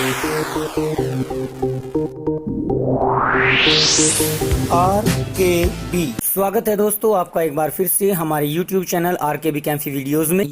RKB स्वागत है दोस्तों आपका एक बार फिर से हमारे YouTube चैनल RKB कैंफी वीडियोस में।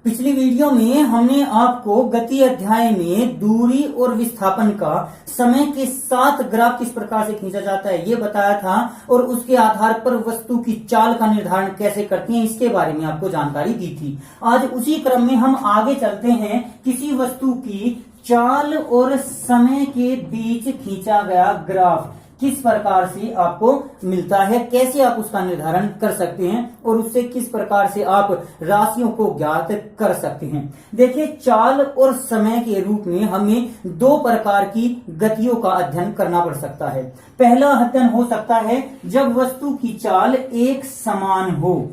पिछली वीडियो में हमने आपको गति अध्याय में दूरी और विस्थापन का समय के साथ ग्राफ किस प्रकार से खींचा जाता है ये बताया था, और उसके आधार पर वस्तु की चाल का निर्धारण कैसे करती हैं इसके बारे में आपको जानकारी दी थी। आज उसी क्रम में हम आगे चलते हैं। किसी वस्तु की चाल और समय के बीच खींचा गया ग्राफ किस प्रकार से आपको मिलता है, कैसे आप उसका निर्धारण कर सकते हैं और उससे किस प्रकार से आप राशियों को ज्ञात कर सकते हैं। देखिए, चाल और समय के रूप में हमें दो प्रकार की गतियों का अध्ययन करना पड़ सकता है। पहला अध्ययन हो सकता है जब वस्तु की चाल एक समान हो,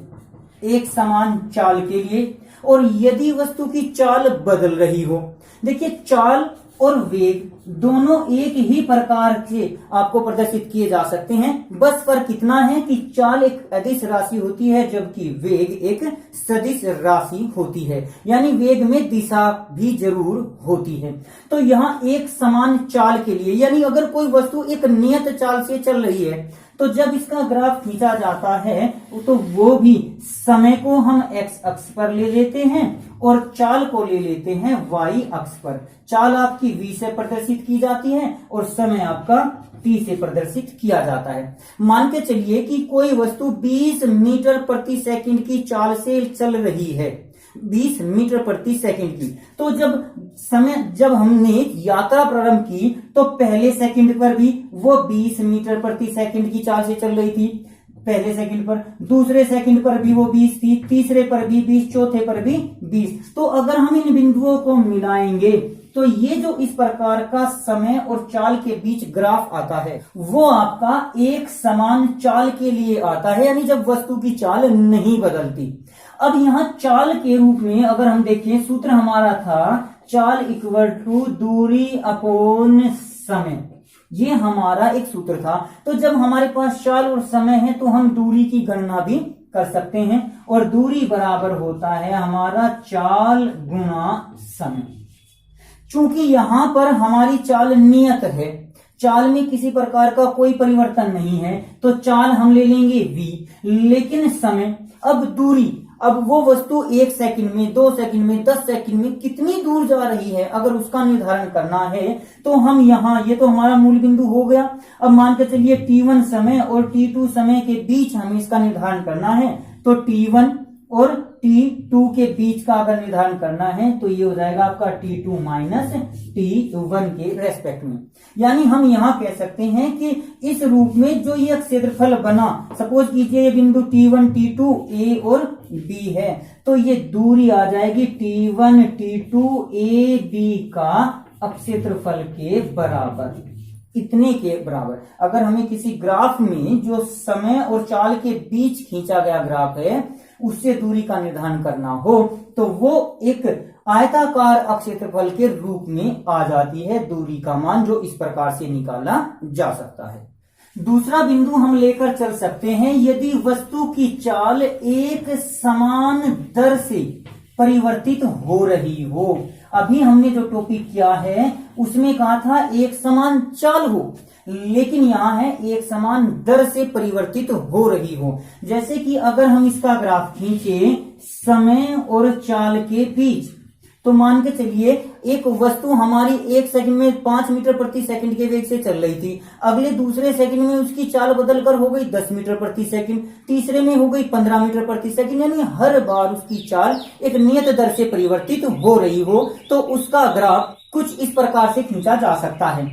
एक समान चाल के लिए, और यदि वस्तु की चाल बदल रही हो। देखिए, चाल और वेग दोनों एक ही प्रकार से आपको प्रदर्शित किए जा सकते हैं, बस फर्क इतना है कि चाल एक अदिश राशि होती है जबकि वेग एक सदिश राशि होती है, यानी वेग में दिशा भी जरूर होती है। तो यहाँ एक समान चाल के लिए, यानी अगर कोई वस्तु एक नियत चाल से चल रही है तो जब इसका ग्राफ खींचा जाता है तो वो भी समय को हम x अक्ष पर ले लेते हैं और चाल को ले लेते हैं y अक्ष पर। चाल आपकी v से प्रदर्शित की जाती है और समय आपका t से प्रदर्शित किया जाता है। मान के चलिए कि कोई वस्तु 20 मीटर प्रति सेकंड की चाल से चल रही है, 20 मीटर प्रति सेकंड की। तो जब हमने यात्रा प्रारंभ की तो पहले सेकंड पर भी वो 20 मीटर प्रति सेकंड की चाल से चल रही थी, पहले सेकंड पर, दूसरे सेकंड पर भी वो 20 थी, तीसरे पर भी 20, चौथे पर भी 20। तो अगर हम इन बिंदुओं को मिलाएंगे तो ये जो इस प्रकार का समय और चाल के बीच ग्राफ आता है वो आपका एक समान चाल के लिए आता है, यानी जब वस्तु की चाल नहीं बदलती। अब यहाँ चाल के रूप में अगर हम देखें, सूत्र हमारा था चाल इक्वल टू दूरी अपॉन समय, ये हमारा एक सूत्र था। तो जब हमारे पास चाल और समय है तो हम दूरी की गणना भी कर सकते हैं, और दूरी बराबर होता है हमारा चाल गुणा समय। चूंकि यहां पर हमारी चाल नियत है, चाल में किसी प्रकार का कोई परिवर्तन नहीं है, तो चाल हम ले लेंगे v, लेकिन समय, अब दूरी, अब वो वस्तु 1 सेकंड में, 2 सेकंड में, 10 सेकंड में कितनी दूर जा रही है, अगर उसका निर्धारण करना है तो हम यहाँ, ये तो हमारा मूल बिंदु हो गया। अब मान के चलिए t1 समय और t2 समय के बीच हमें इसका निर्धारण करना है, तो t1 और t2 के बीच का अगर निर्धारण करना है तो ये हो जाएगा आपका t2 माइनस t1 के रेस्पेक्ट में। यानी हम यहाँ कह सकते हैं कि इस रूप में जो ये क्षेत्रफल बना, सपोज कीजिए ये बिंदु t1 t2 a और b है, तो ये दूरी आ जाएगी t1 t2 a b का क्षेत्रफल के बराबर, इतने के बराबर। अगर हमें किसी ग्राफ में जो समय और चाल के बीच खींचा गया ग्राफ है उससे दूरी का निर्धारण करना हो तो वो एक आयताकार क्षेत्रफल के रूप में आ जाती है दूरी का मान, जो इस प्रकार से निकाला जा सकता है। दूसरा बिंदु हम लेकर चल सकते हैं, यदि वस्तु की चाल एक समान दर से परिवर्तित हो रही हो। अभी हमने जो टॉपिक किया है उसमें कहा था एक समान चाल हो, लेकिन यहाँ है एक समान दर से परिवर्तित हो रही हो। जैसे कि अगर हम इसका ग्राफ खींचे समय और चाल के बीच, तो मान के चलिए एक वस्तु हमारी 1 सेकंड में 5 मीटर प्रति सेकंड के वेग से चल रही थी, अगले दूसरे सेकंड में उसकी चाल बदलकर हो गई 10 मीटर प्रति सेकंड, तीसरे में हो गई 15 मीटर प्रति सेकंड, यानी हर बार उसकी चाल एक नियत दर से परिवर्तित हो रही हो, तो उसका ग्राफ कुछ इस प्रकार से खींचा जा सकता है।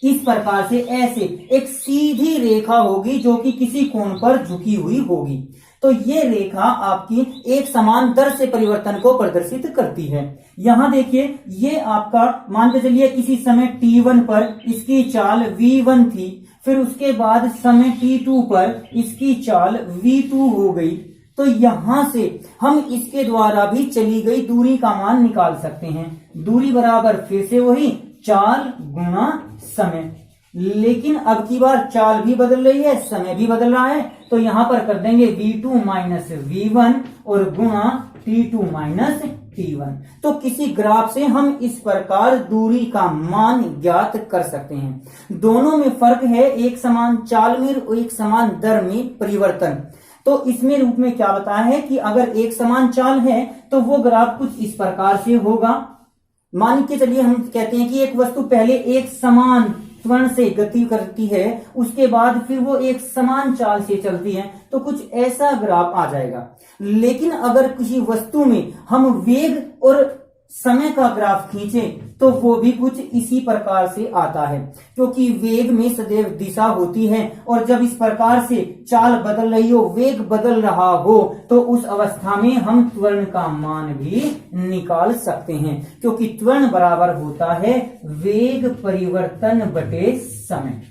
इस प्रकार से ऐसे एक सीधी रेखा होगी जो कि किसी कोण पर झुकी हुई होगी, तो ये रेखा आपकी एक समान दर से परिवर्तन को प्रदर्शित करती है। यहां देखिए, ये आपका मान के चलिए किसी समय t1 पर इसकी चाल v1 थी, फिर उसके बाद समय t2 पर इसकी चाल v2 हो गई, तो यहां से हम इसके द्वारा भी चली गई दूरी का मान निकाल सकते हैं। दूरी बराबर फिर से वही चाल गुणा समय। लेकिन अब की बार चाल भी बदल रही है, समय भी बदल रहा है, तो यहां पर कर देंगे v2 माइनस v1 और गुणा t2 माइनस t1। तो किसी ग्राफ से हम इस प्रकार दूरी का मान ज्ञात कर सकते हैं। दोनों में फर्क है एक समान चाल में और एक समान दर में परिवर्तन। तो इसमें रूप में क्या बताया है कि अगर एक समान चाल है तो वो ग्राफ कुछ इस प्रकार से होगा। मान के चलिए हम कहते हैं कि एक वस्तु पहले एक समान त्वरण से गति करती है, उसके बाद फिर वो एक समान चाल से चलती है, तो कुछ ऐसा ग्राफ आ जाएगा। लेकिन अगर किसी वस्तु में हम वेग और समय का ग्राफ खींचे तो वो भी कुछ इसी प्रकार से आता है, क्योंकि वेग में सदैव दिशा होती है और जब इस प्रकार से चाल बदल रही हो, वेग बदल रहा हो, तो उस अवस्था में हम त्वरण का मान भी निकाल सकते हैं, क्योंकि त्वरण बराबर होता है वेग परिवर्तन बटे समय।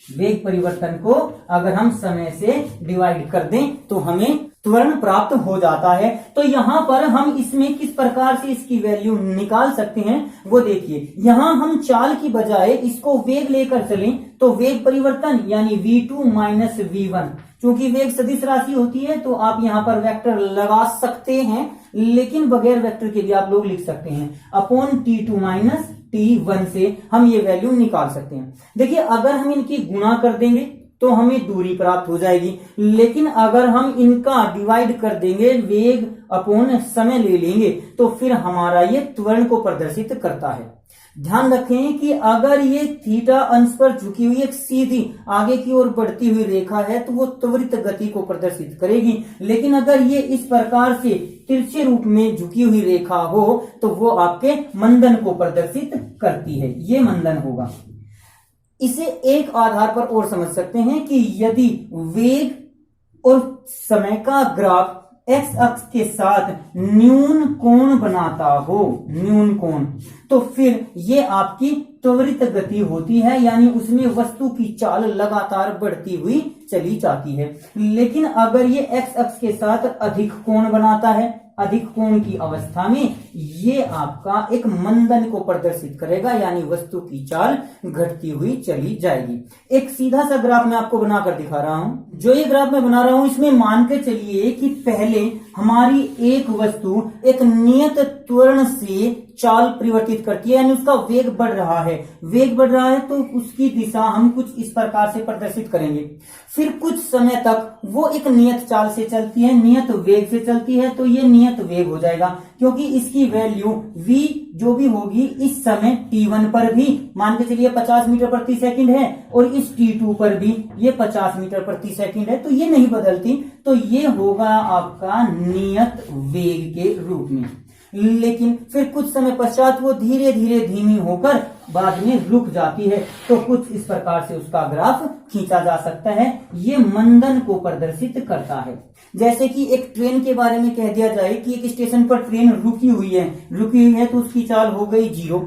वेग परिवर्तन को अगर हम समय से डिवाइड कर दें तो हमें त्वरण प्राप्त हो जाता है। तो यहां पर हम इसमें किस प्रकार से इसकी वैल्यू निकाल सकते हैं वो देखिए। यहां हम चाल की बजाय इसको वेग लेकर चलें तो वेग परिवर्तन यानी v2 माइनस v1, क्योंकि वेग सदिश राशि होती है तो आप यहां पर वेक्टर लगा सकते हैं, लेकिन बगैर वेक्टर के भी आप लोग लिख सकते हैं। अपॉन t2 माइनस t1 से हम ये वैल्यू निकाल सकते हैं। देखिए अगर हम इनकी गुणा कर देंगे तो हमें दूरी प्राप्त हो जाएगी, लेकिन अगर हम इनका डिवाइड कर देंगे, वेग अपॉन समय ले लेंगे, तो फिर हमारा ये त्वरण को प्रदर्शित करता है। ध्यान रखें कि अगर ये थीटा अंश पर झुकी हुई एक सीधी आगे की ओर बढ़ती हुई रेखा है तो वो त्वरित गति को प्रदर्शित करेगी, लेकिन अगर ये इस प्रकार से तिरछे रूप में झुकी हुई रेखा हो तो वो आपके मंदन को प्रदर्शित करती है। ये मंदन होगा। इसे एक आधार पर और समझ सकते हैं कि यदि वेग और समय का ग्राफ एक्स अक्ष के साथ न्यून कोण बनाता हो, न्यून कोण, तो फिर ये आपकी त्वरित गति होती है, यानी उसमें वस्तु की चाल लगातार बढ़ती हुई चली जाती है। लेकिन अगर ये एक्स अक्ष के साथ अधिक कोण बनाता है, अधिक कोण की अवस्था में ये आपका एक मंदन को प्रदर्शित करेगा, यानी वस्तु की चाल घटती हुई चली जाएगी। एक सीधा सा ग्राफ मैं आपको बनाकर दिखा रहा हूं। जो ये ग्राफ मैं बना रहा हूं इसमें मान के चलिए कि पहले हमारी एक वस्तु एक नियत त्वरण से चाल परिवर्तित करती है, यानी उसका वेग बढ़ रहा है। वेग बढ़ रहा है तो उसकी दिशा हम कुछ इस प्रकार से प्रदर्शित करेंगे। फिर कुछ समय तक वो एक नियत चाल से चलती है, नियत वेग से चलती है, तो ये नियत वेग हो जाएगा, क्योंकि इसकी वैल्यू v जो भी होगी इस समय t1 पर भी मान के चलिए 50 मीटर प्रति सेकंड है और इस t2 पर भी ये 50 मीटर प्रति सेकंड है, तो ये नहीं बदलती, तो ये होगा आपका नियत वेग के रूप में। लेकिन फिर कुछ समय पश्चात वो धीरे धीरे धीमी होकर बाद में रुक जाती है, तो कुछ इस प्रकार से उसका ग्राफ खींचा जा सकता है। ये मंदन को प्रदर्शित करता है। जैसे कि एक ट्रेन के बारे में कह दिया जाए कि एक स्टेशन पर ट्रेन रुकी हुई है तो उसकी चाल हो गई 0।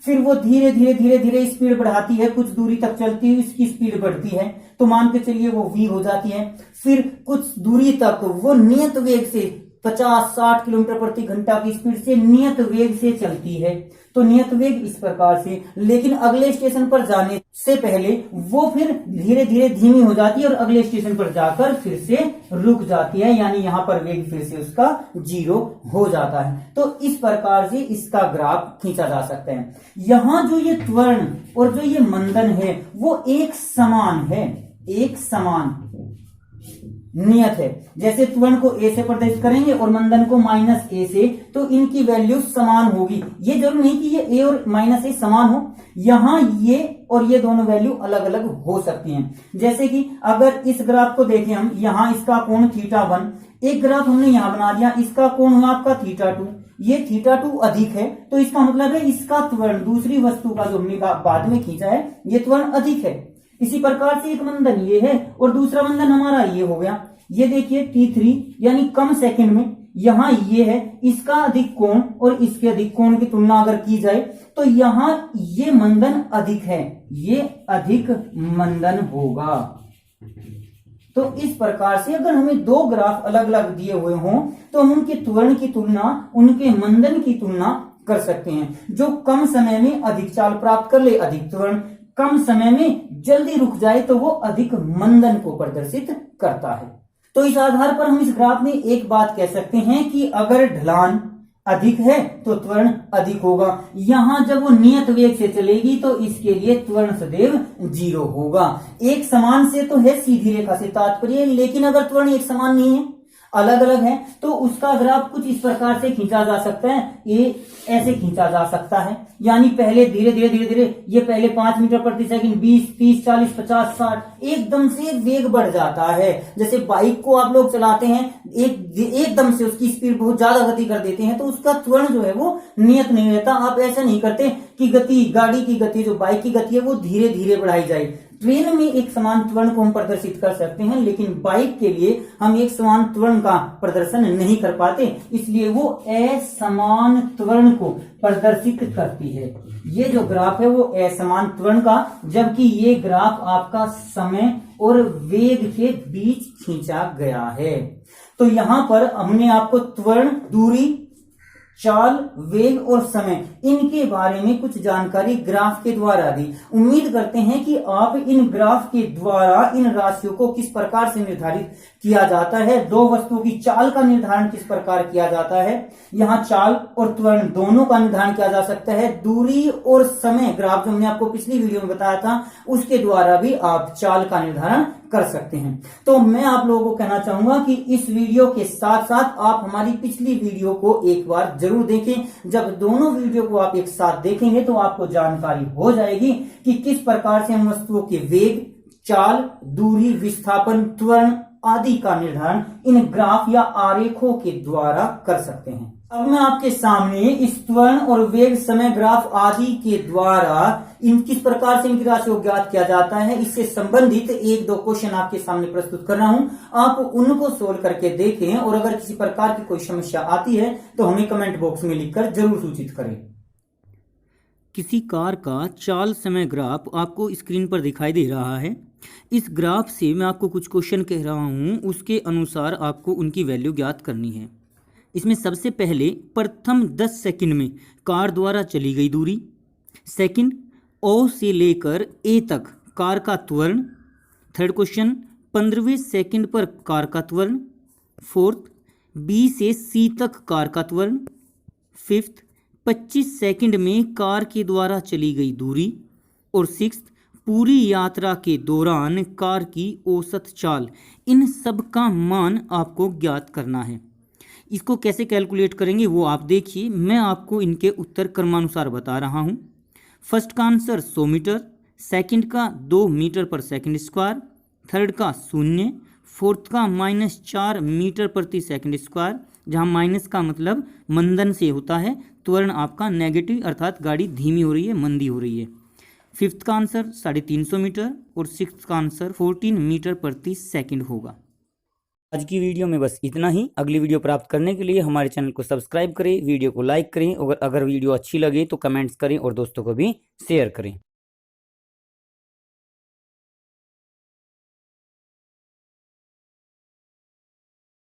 फिर वो धीरे धीरे स्पीड बढ़ाती है, कुछ दूरी तक चलती है, इसकी स्पीड बढ़ती है, तो मान के चलिए वो v हो जाती है। फिर कुछ दूरी तक वो नियत वेग से 50-60 किलोमीटर प्रति घंटा की स्पीड से नियत वेग से चलती है, तो नियत वेग इस प्रकार से। लेकिन अगले स्टेशन पर जाने से पहले वो फिर धीरे धीरे धीमी हो जाती है और अगले स्टेशन पर जाकर फिर से रुक जाती है, यानी यहां पर वेग फिर से उसका 0 हो जाता है। तो इस प्रकार से इसका ग्राफ खींचा जा सकता है। यहां जो ये त्वरण और जो ये मंदन है वो एक समान है, एक समान नियत है। जैसे त्वरण को a से प्रदर्शित करेंगे और मंदन को -a से, तो इनकी वैल्यू समान होगी। ये जरूर नहीं कि ये a और -a समान हो, यहां ये और ये दोनों वैल्यू अलग अलग हो सकती हैं। जैसे कि अगर इस ग्राफ को देखें हम, यहां इसका कोण θ1, एक ग्राफ हमने यहां बना दिया, इसका कोण हुआ आपका θ2, ये θ2 अधिक है, तो इसका मतलब है इसका त्वरण दूसरी वस्तु का जो हमने बाद में खींचा है ये त्वरण अधिक है। इसी प्रकार से एक मंदन ये है और दूसरा मंदन हमारा ये हो गया। ये देखिए t3 यानी कम सेकंड में, यहां ये है, इसका अधिक कोण और इसके अधिक कोण की तुलना अगर की जाए तो यहां ये मंदन अधिक है, ये अधिक मंदन होगा। तो इस प्रकार से अगर हमें दो ग्राफ अलग अलग दिए हुए हों तो हम उनके त्वरण की तुलना, उनके मंदन की तुलना कर सकते हैं। जो कम समय में अधिक चाल प्राप्त कर ले अधिक त्वरण, कम समय में जल्दी रुक जाए तो वो अधिक मंदन को प्रदर्शित करता है। तो इस आधार पर हम इस ग्राफ में एक बात कह सकते हैं कि अगर ढलान अधिक है तो त्वरण अधिक होगा। यहां जब वो नियत वेग से चलेगी तो इसके लिए त्वरण सदैव 0 होगा। एक समान से तो है सीधी रेखा से तात्पर्य, लेकिन अगर त्वरण एक समान नहीं है, अलग अलग है, तो उसका ग्राफ कुछ इस प्रकार से खींचा जा सकता है। ये ऐसे खींचा जा सकता है, यानी पहले धीरे धीरे धीरे धीरे ये पहले 5 मीटर प्रति सेकंड, 20, 30, 40, 50, 60 एकदम से वेग बढ़ जाता है। जैसे बाइक को आप लोग चलाते हैं, एकदम से उसकी स्पीड बहुत ज्यादा गति कर देते हैं तो उसका त्वरण जो है वो नियत नहीं रहता। आप ऐसा नहीं करते कि गति, गाड़ी की गति, जो बाइक की गति है वो धीरे धीरे बढ़ाई जाए। ट्रेन में एक समान त्वरण को हम प्रदर्शित कर सकते हैं, लेकिन बाइक के लिए हम एक समान त्वरण का प्रदर्शन नहीं कर पाते, इसलिए वो असमान त्वरण को प्रदर्शित करती है। ये जो ग्राफ है वो असमान त्वरण का, जबकि ये ग्राफ आपका समय और वेग के बीच खींचा गया है। तो यहां पर हमने आपको त्वरण, दूरी, चाल, वेग और समय, इनके बारे में कुछ जानकारी ग्राफ के द्वारा दी। उम्मीद करते हैं कि आप इन ग्राफ के द्वारा इन राशियों को किस प्रकार से निर्धारित किया जाता है, दो वस्तुओं की चाल का निर्धारण किस प्रकार किया जाता है, यहाँ चाल और त्वरण दोनों का निर्धारण किया जा सकता है। दूरी और समय ग्राफ जो हमने आपको पिछली वीडियो में बताया था, उसके द्वारा भी आप चाल का निर्धारण कर सकते हैं। तो मैं आप लोगों को कहना चाहूंगा कि इस वीडियो के साथ साथ आप हमारी पिछली वीडियो को एक बार जरूर देखें। जब दोनों वीडियो को आप एक साथ देखेंगे तो आपको जानकारी हो जाएगी कि किस प्रकार से हम वस्तुओं के वेग, चाल, दूरी, विस्थापन, त्वरण आदि का निर्धारण इन ग्राफ या आरेखों के द्वारा कर सकते हैं। अब मैं आपके सामने इस त्वरण और वेग, समय ग्राफ आदि के द्वारा इन किस प्रकार से इनकी राशि को ज्ञात किया जाता है, इससे संबंधित एक दो क्वेश्चन आपके सामने प्रस्तुत कर रहा हूं। आप उनको सोल्व करके देखें और अगर किसी प्रकार की कोई समस्या आती है तो हमें कमेंट बॉक्स में लिखकर जरूर सूचित करें। किसी कार का चाल समय ग्राफ आपको स्क्रीन पर दिखाई दे रहा है। इस ग्राफ से मैं आपको कुछ क्वेश्चन कह रहा हूं, उसके अनुसार आपको उनकी वैल्यू ज्ञात करनी है। इसमें सबसे पहले प्रथम 10 सेकंड में कार द्वारा चली गई दूरी, सेकंड ओ से लेकर ए तक कार का त्वरण, थर्ड क्वेश्चन 15वें सेकंड पर कार का त्वरण, फोर्थ बी से सी तक कार का त्वरण, फिफ्थ 25 सेकंड में कार के द्वारा चली गई दूरी, और सिक्स्थ पूरी यात्रा के दौरान कार की औसत चाल। इन सब का मान आपको ज्ञात करना है। इसको कैसे कैलकुलेट करेंगे वो आप देखिए, मैं आपको इनके उत्तर क्रमानुसार बता रहा हूँ। फर्स्ट का आंसर 100 मीटर, सेकंड का 2 मीटर पर सेकंड स्क्वायर, थर्ड का 0, फोर्थ का -4 मीटर प्रति सेकंड स्क्वायर, जहाँ माइनस का मतलब मंदन से होता है, त्वरण आपका नेगेटिव अर्थात गाड़ी धीमी हो रही है, मंदी हो रही है। फिफ्थ का आंसर 350 मीटर और सिक्स्थ का आंसर 14 मीटर प्रति सेकंड होगा। आज की वीडियो में बस इतना ही। अगली वीडियो प्राप्त करने के लिए हमारे चैनल को सब्सक्राइब करें, वीडियो को लाइक करें और अगर वीडियो अच्छी लगे तो कमेंट्स करें और दोस्तों को भी शेयर करें।